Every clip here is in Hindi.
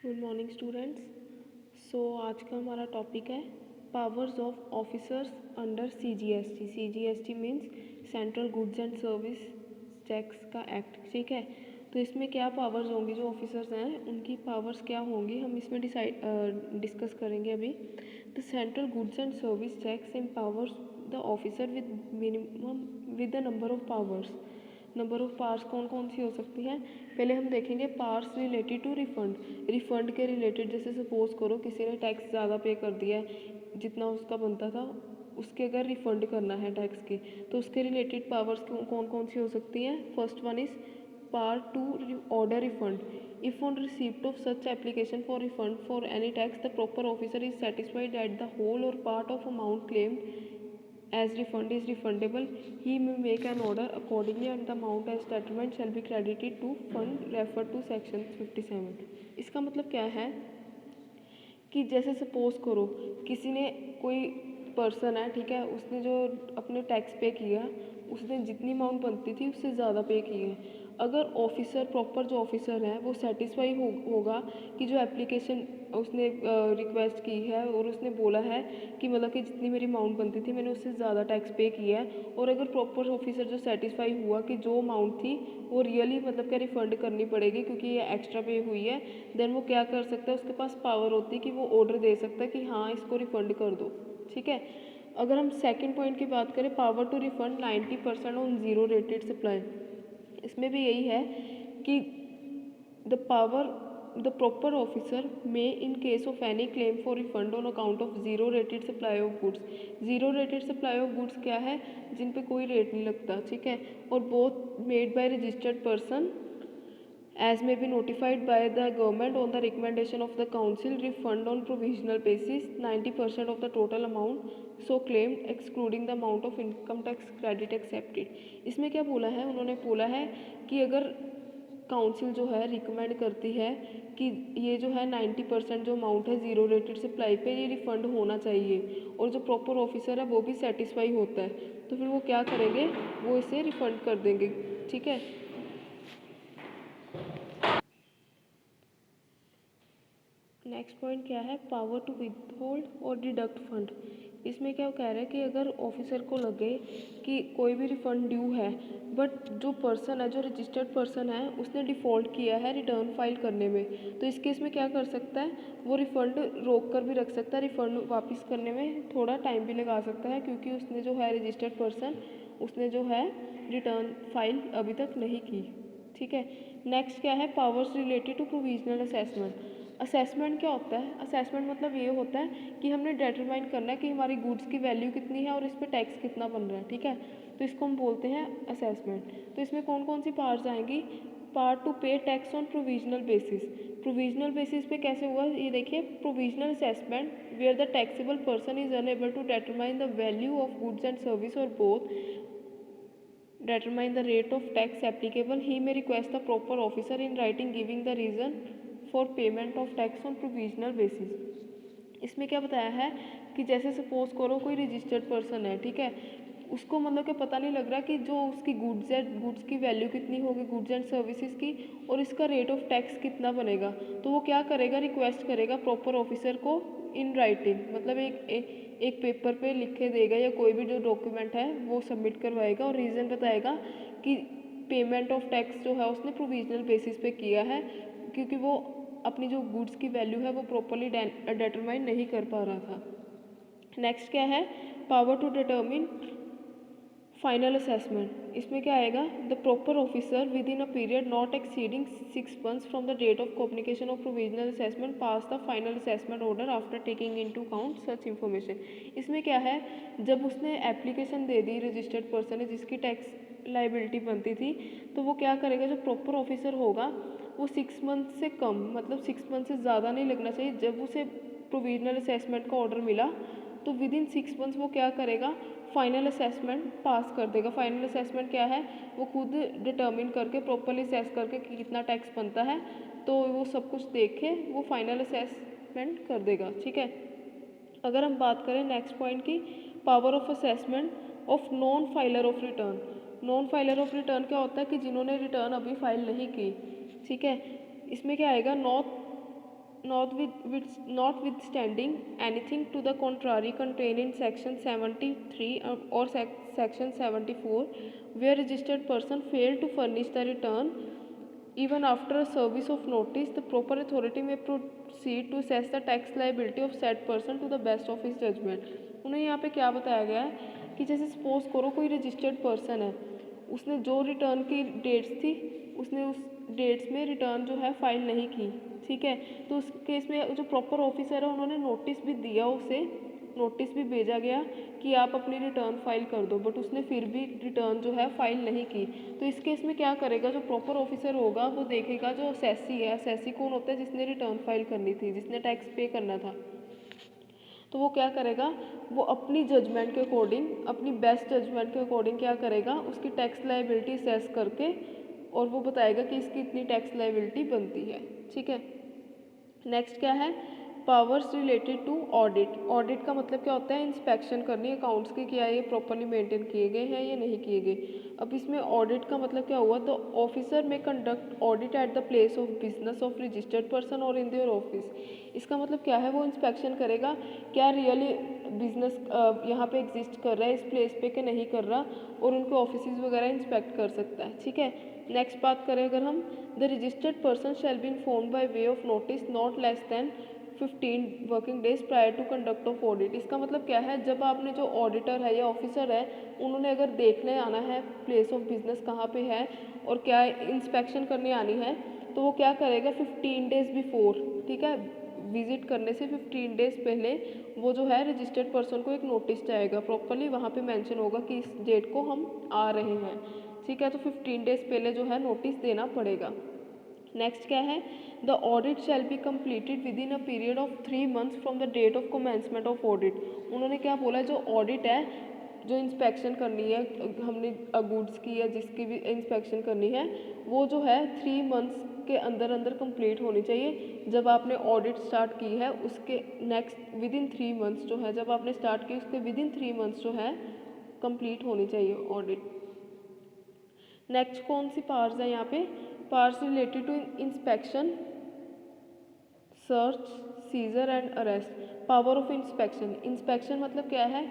Good morning students. आज का हमारा टॉपिक है powers of officers under CGST. CGST means central goods and service tax का एक्ट। ठीक है, तो इसमें क्या पावर्स होंगी, जो ऑफिसर्स हैं उनकी पावर्स क्या होंगी, हम इसमें डिस्कस करेंगे अभी। The central goods and service tax empowers the officer with the number of powers. Number of powers कौन कौन सी हो सकती हैं, पहले हम देखेंगे powers related to refund. Refund के रिलेटेड, जैसे सपोज करो किसी ने टैक्स ज़्यादा पे कर दिया है, जितना उसका बनता था, उसके अगर रिफंड करना है टैक्स के, तो उसके रिलेटेड पावर्स कौन कौन सी हो सकती हैं। First one is power to order refund. If on receipt of such application for refund for any tax the proper officer is satisfied that the whole or part of amount claimed as refund is refundable, he may make an order accordingly and the amount as determined shall be credited to fund referred to section 57। इसका मतलब क्या है कि जैसे सपोज करो किसी ने, कोई पर्सन है, ठीक है, उसने जो अपने टैक्स पे किया, उसने जितनी अमाउंट बनती थी उससे ज़्यादा पे की है। अगर ऑफिसर, प्रॉपर जो ऑफिसर है वो सेटिस्फाई होगा कि जो एप्लीकेशन उसने रिक्वेस्ट की है और उसने बोला है कि मतलब कि जितनी मेरी अमाउंट बनती थी मैंने उससे ज़्यादा टैक्स पे किया है, और अगर प्रॉपर ऑफिसर जो सेटिस्फाई हुआ कि जो अमाउंट थी वो रियली मतलब क्या रिफ़ंड करनी पड़ेगी क्योंकि ये एक्स्ट्रा पे हुई है, देन वो क्या कर सकता है, उसके पास पावर होती है कि वो ऑर्डर दे सकता है कि हाँ इसको रिफ़ंड कर दो। ठीक है, अगर हम सेकेंड पॉइंट की बात करें, power to refund 90% on zero rated supply. इसमें भी यही है कि द प्रॉपर ऑफिसर में in case of any claim for refund on account of zero rated supply of goods. Zero rated supply of goods क्या है, जिन पे कोई रेट नहीं लगता, ठीक है, और both made by registered person as may be notified by the government on the recommendation of the council, refund on provisional basis 90% of the total amount so claimed excluding the amount of income tax credit accepted। इसमें क्या बोला है, उन्होंने बोला है कि अगर काउंसिल जो है रिकमेंड करती है कि ये जो है 90% जो अमाउंट है ज़ीरो रेटेड सप्लाई पे ये रिफ़ंड होना चाहिए, और जो प्रॉपर ऑफिसर है वो भी सेटिस्फाई होता है, तो फिर वो क्या करेंगे, वो इसे रिफ़ंड कर देंगे। ठीक है, नेक्स्ट पॉइंट क्या है, पावर टू विदहोल्ड और डिडक्ट फंड। इसमें क्या कह रहा है कि अगर ऑफिसर को लगे कि कोई भी रिफ़ंड ड्यू है, बट जो पर्सन है, जो रजिस्टर्ड पर्सन है, उसने डिफ़ॉल्ट किया है रिटर्न फाइल करने में, तो इस केस में क्या कर सकता है, वो रिफ़ंड रोक कर भी रख सकता है, रिफ़ंड वापस करने में थोड़ा टाइम भी लगा सकता है क्योंकि उसने जो है रजिस्टर्ड पर्सन, उसने जो है रिटर्न फाइल अभी तक नहीं की। ठीक है, नेक्स्ट क्या है, powers related to provisional assessment. Assessment क्या होता है, असेसमेंट मतलब ये होता है कि हमने डिटरमाइन करना है कि हमारी गुड्स की वैल्यू कितनी है और इस पर टैक्स कितना बन रहा है। ठीक है, तो इसको हम बोलते हैं असेसमेंट। तो इसमें कौन कौन सी पार्ट्स आएंगी, part to pay tax on provisional basis. Provisional basis पे कैसे हुआ, ये देखिए, provisional assessment where the taxable person is unable to determine the value of goods and service or both determine the rate of tax applicable, he may request the proper officer in writing giving the reason for payment of tax on provisional basis। इसमें क्या बताया है कि जैसे सपोज करो कोई रजिस्टर्ड पर्सन है, ठीक है, उसको मतलब कि पता नहीं लग रहा कि जो उसकी गुड्स है, गुड्स की वैल्यू कितनी होगी, गुड्स एंड सर्विसेज की, और इसका रेट ऑफ टैक्स कितना बनेगा, तो वो क्या करेगा, रिक्वेस्ट करेगा प्रॉपर ऑफिसर को इन राइटिंग, मतलब एक पेपर पे लिख के देगा या कोई भी जो डॉक्यूमेंट है वो सबमिट करवाएगा और रीज़न बताएगा कि पेमेंट ऑफ टैक्स जो है उसने प्रोविजनल बेसिस पे किया है क्योंकि वो अपनी जो गुड्स की वैल्यू है वो प्रॉपरली डिटरमाइन नहीं कर पा रहा था। नेक्स्ट क्या है, power to determine final assessment. इसमें क्या आएगा, the proper officer with in a period not exceeding 6 months from the date of communication of provisional assessment pass the final assessment order after taking into account such information. इसमें क्या है, जब उसने एप्लीकेशन दे दी, रजिस्टर्ड पर्सन है जिसकी टैक्स लाइबिलिटी बनती थी, तो वो क्या करेगा, जो प्रॉपर ऑफिसर होगा वो 6 month से कम, मतलब 6 month से ज़्यादा नहीं लगना चाहिए, जब उसे प्रोविजनल असेसमेंट का ऑर्डर मिला तो विद इन 6 months वो क्या करेगा, फाइनल असेसमेंट पास कर देगा। फाइनल असेसमेंट क्या है, वो खुद डिटर्मिन करके प्रॉपरली असेस करके कि कितना टैक्स बनता है, तो वो सब कुछ देख के वो फाइनल असेसमेंट कर देगा। ठीक है, अगर हम बात करें नेक्स्ट पॉइंट की, power of assessment of non filer of return. Non filer of return क्या होता है कि जिन्होंने रिटर्न अभी फाइल नहीं की। ठीक है, इसमें क्या आएगा, notwithstanding anything to the contrary contained in section 73 or section 74, where registered person failed to furnish the return even after a service of notice, the proper authority may proceed to assess the tax liability of said person to the best of his judgment. उन्हें यहाँ पे क्या बताया गया है कि जैसे सपोज करो कोई रजिस्टर्ड पर्सन है, उसने जो रिटर्न की डेट्स थी उसने उस डेट्स में रिटर्न जो है फाइल नहीं की, ठीक है, तो उस केस में जो प्रॉपर ऑफिसर है उन्होंने नोटिस भी दिया, उसे नोटिस भी भेजा गया कि आप अपनी रिटर्न फाइल कर दो, बट उसने फिर भी रिटर्न जो है फाइल नहीं की। तो इस केस में क्या करेगा, जो प्रॉपर ऑफिसर होगा वो देखेगा जो असेसी है, असेसी कौन होता है, जिसने रिटर्न फाइल करनी थी, जिसने टैक्स पे करना था, तो वो क्या करेगा, वो अपनी जजमेंट के अकॉर्डिंग, अपनी बेस्ट जजमेंट के अकॉर्डिंग क्या करेगा, उसकी टैक्स लाइबिलिटी असेस करके और वो बताएगा कि इसकी इतनी टैक्स लाइबिलिटी बनती है, ठीक है। नेक्स्ट क्या है, powers related to audit. Audit का मतलब क्या होता है, इंस्पेक्शन करनी अकाउंट्स के, क्या ये प्रॉपरली मेंटेन किए गए हैं या नहीं किए गए। अब इसमें ऑडिट का मतलब क्या हुआ, तो ऑफिसर में conduct audit at the place of business of registered person और इन देयर ऑफिस। इसका मतलब क्या है, वो इंस्पेक्शन करेगा क्या रियली बिजनेस यहाँ पे एग्जिस्ट कर रहा है इस प्लेस पे कि नहीं कर रहा, और उनके ऑफिस वगैरह इंस्पेक्ट कर सकता है, ठीक है। नेक्स्ट बात करें अगर हम, the registered person shall be informed by way of notice not less than 15 working days prior to conduct of audit. इसका मतलब क्या है, जब आपने जो ऑडिटर है या ऑफिसर है उन्होंने अगर देखने आना है प्लेस ऑफ बिजनेस कहाँ पे है और क्या इंस्पेक्शन करने आनी है, तो वो क्या करेगा 15 डेज बिफोर, ठीक है, विजिट करने से 15 डेज पहले वो जो है रजिस्टर्ड पर्सन को एक नोटिस जाएगा, प्रॉपरली वहाँ पे मेंशन होगा कि इस डेट को हम आ रहे हैं, ठीक है, तो 15 डेज पहले जो है नोटिस देना पड़ेगा। नेक्स्ट क्या है, the audit shall be completed with in a period of 3 months from the date of commencement of audit. उन्होंने क्या बोला, जो ऑडिट है, जो इंस्पेक्शन करनी है हमने गुड्स की या जिसकी भी इंस्पेक्शन करनी है, वो जो है 3 मंथ्स के अंदर अंदर कंप्लीट होनी चाहिए। जब आपने ऑडिट स्टार्ट की है उसके नेक्स्ट विद इन 3 मंथ्स जो है, जब आपने स्टार्ट की उसके विद इन 3 मंथ्स जो है कंप्लीट होनी चाहिए ऑडिट। नेक्स्ट कौन सी पावर्स है यहाँ पे, powers related to inspection, search, seizure and arrest. Power of inspection, inspection मतलब क्या है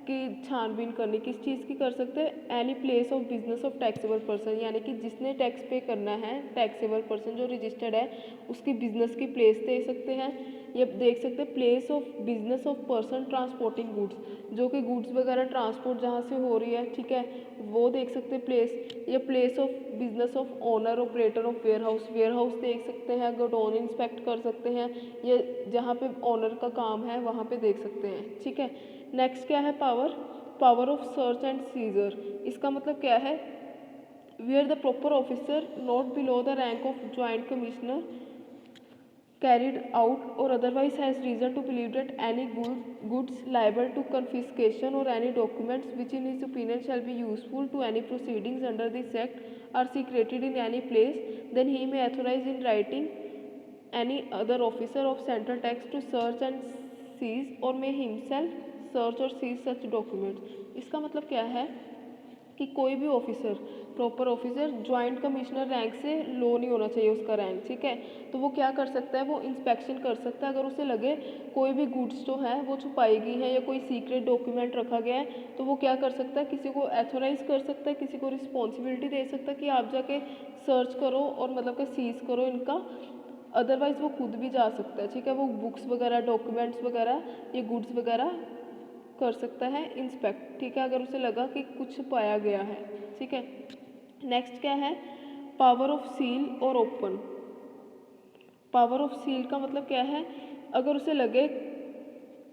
कि छानबीन करनी, किस चीज़ की कर सकते हैं, any place of business of taxable person, यानी कि जिसने टैक्स पे करना है, टैक्सेबल पर्सन जो रजिस्टर्ड है उसकी बिजनेस की प्लेस दे सकते हैं, या देख सकते हैं place of business of person transporting goods, जो कि गुड्स वगैरह ट्रांसपोर्ट जहाँ से हो रही है, ठीक है, वो देख सकते हैं प्लेस, या place of business of owner operator of warehouse, warehouse देख सकते हैं, गोडाउन इंस्पेक्ट कर सकते हैं, या जहाँ पे ओनर का काम है वहाँ पे देख सकते हैं, ठीक है। नेक्स्ट क्या है, power, power of search and seizure. इसका मतलब क्या है, where the proper officer not below the rank of joint commissioner carried out or otherwise has reason to believe that any goods liable to confiscation or any documents which in his opinion shall be useful to any proceedings under this act are secreted in any place, then he may authorize in writing any other officer of central tax to search and seize or may himself search or seize such documents। इसका मतलब क्या है कि कोई भी officer, proper officer joint commissioner rank से लो नहीं होना चाहिए उसका रैंक, ठीक है, तो वो क्या कर सकता है, वो इंस्पेक्शन कर सकता है, अगर उसे लगे कोई भी गुड्स जो है वो छुपाई गई है या कोई सीक्रेट डॉक्यूमेंट रखा गया है, तो वो क्या कर सकता है, किसी को एथोराइज कर सकता है, किसी को रिस्पॉन्सिबिलिटी दे सकता है कि आप जाके सर्च करो और मतलब कि सीज करो इनका, अदरवाइज वो खुद भी जा सकता है, ठीक है, वो बुक्स वगैरह, डॉक्यूमेंट्स वगैरह, ये गुड्स वगैरह कर सकता है इंस्पेक्ट, ठीक है, अगर उसे लगा कि कुछ पाया गया है, ठीक है। नेक्स्ट क्या है, power of seal or open. Power of seal का मतलब क्या है, अगर उसे लगे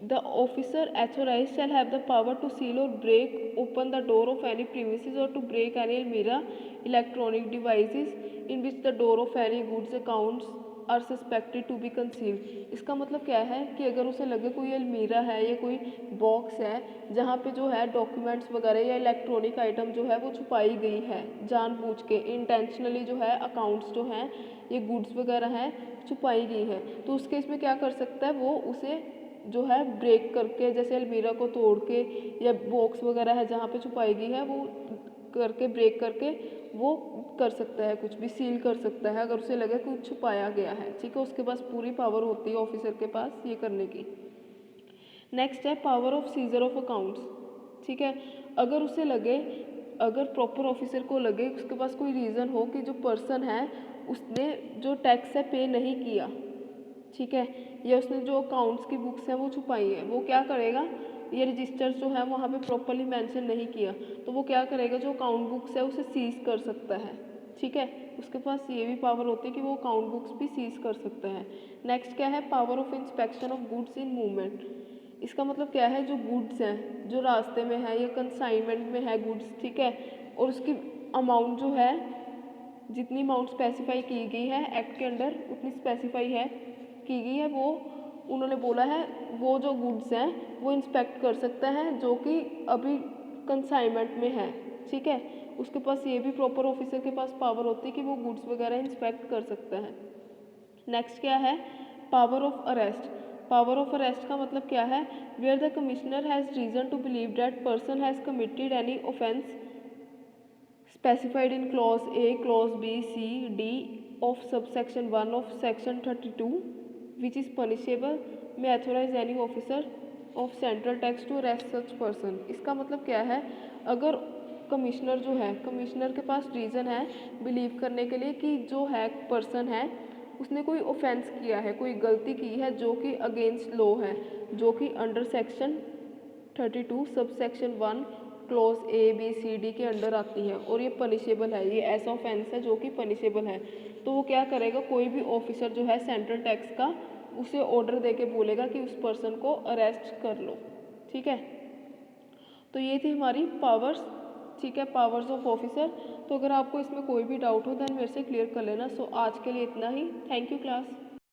the officer authorise shall have the power to seal or break open the door of any premises or to break any अलमीरा electronic devices in which the door of any goods accounts are suspected to be concealed. इसका मतलब क्या है कि अगर उसे लगे कोई अलमीरा है या कोई बॉक्स है जहाँ पे जो है डॉक्यूमेंट्स वगैरह या इलेक्ट्रॉनिक आइटम जो है वो छुपाई गई है जानबूझ के, इंटेंशनली जो है अकाउंट्स जो हैं ये गुड्स वगैरह हैं छुपाई गई है, तो उस केस में क्या कर सकता है, वो उसे जो है ब्रेक करके, जैसे अलमीरा को तोड़ के या बॉक्स वगैरह है जहाँ पे छुपाई गई है वो करके ब्रेक करके वो कर सकता है, कुछ भी सील कर सकता है अगर उसे लगे कुछ छुपाया गया है, ठीक है। उसके पास पूरी पावर होती है ऑफिसर के पास ये करने की। नेक्स्ट है power of scissor of accounts, ठीक है। अगर उसे लगे, अगर प्रॉपर ऑफिसर को लगे उसके पास कोई रीज़न हो कि जो पर्सन है उसने जो टैक्स है पे नहीं किया, ठीक है, या उसने जो अकाउंट्स की बुक्स हैं वो छुपाई है, वो क्या करेगा, ये रजिस्टर्स जो है वहाँ पे प्रॉपरली मेंशन नहीं किया तो वो क्या करेगा, जो अकाउंट बुक्स है उसे सीज कर सकता है, ठीक है। उसके पास ये भी पावर होती है कि वो अकाउंट बुक्स भी सीज कर सकता है। नेक्स्ट क्या है, power of inspection of goods in movement. इसका मतलब क्या है, जो गुड्स हैं जो रास्ते में है या कंसाइनमेंट में है गुड्स, ठीक है, और उसकी अमाउंट जो है, जितनी अमाउंट स्पेसिफाई की गई है एक्ट के अंडर उतनी स्पेसिफाई है की गई है, वो उन्होंने बोला है वो जो गुड्स हैं वो इंस्पेक्ट कर सकता है जो कि अभी कंसाइनमेंट में है, ठीक है। उसके पास ये भी प्रॉपर ऑफिसर के पास पावर होती है कि वो गुड्स वगैरह इंस्पेक्ट कर सकता है। नेक्स्ट क्या है, power of arrest. Power of arrest का मतलब क्या है, where the commissioner has reason to believe that person has committed any offence specified in clause A, clause B, C, D of subsection 1 of section 32 which is punishable may authorize any officer of central tax to arrest such person। इसका मतलब क्या है, अगर कमिश्नर जो है, कमिश्नर के पास रीज़न है बिलीव करने के लिए कि जो है पर्सन है उसने कोई ऑफेंस किया है, कोई गलती की है जो कि अगेंस्ट लॉ है, जो कि under section 32 sub section 1 close A, B, C, D के अंडर आती है और ये पनिशेबल है, ये ऐसा ऑफेंस है जो कि पनिशेबल है। तो वो क्या करेगा, कोई भी ऑफिसर जो है सेंट्रल टैक्स का उसे ऑर्डर दे के बोलेगा कि उस पर्सन को अरेस्ट कर लो, ठीक है। तो ये थी हमारी पावर्स, ठीक है, पावर्स ऑफ ऑफिसर। तो अगर आपको इसमें कोई भी डाउट हो देन मेरे से क्लियर कर लेना। सो आज के लिए इतना ही। Thank you class.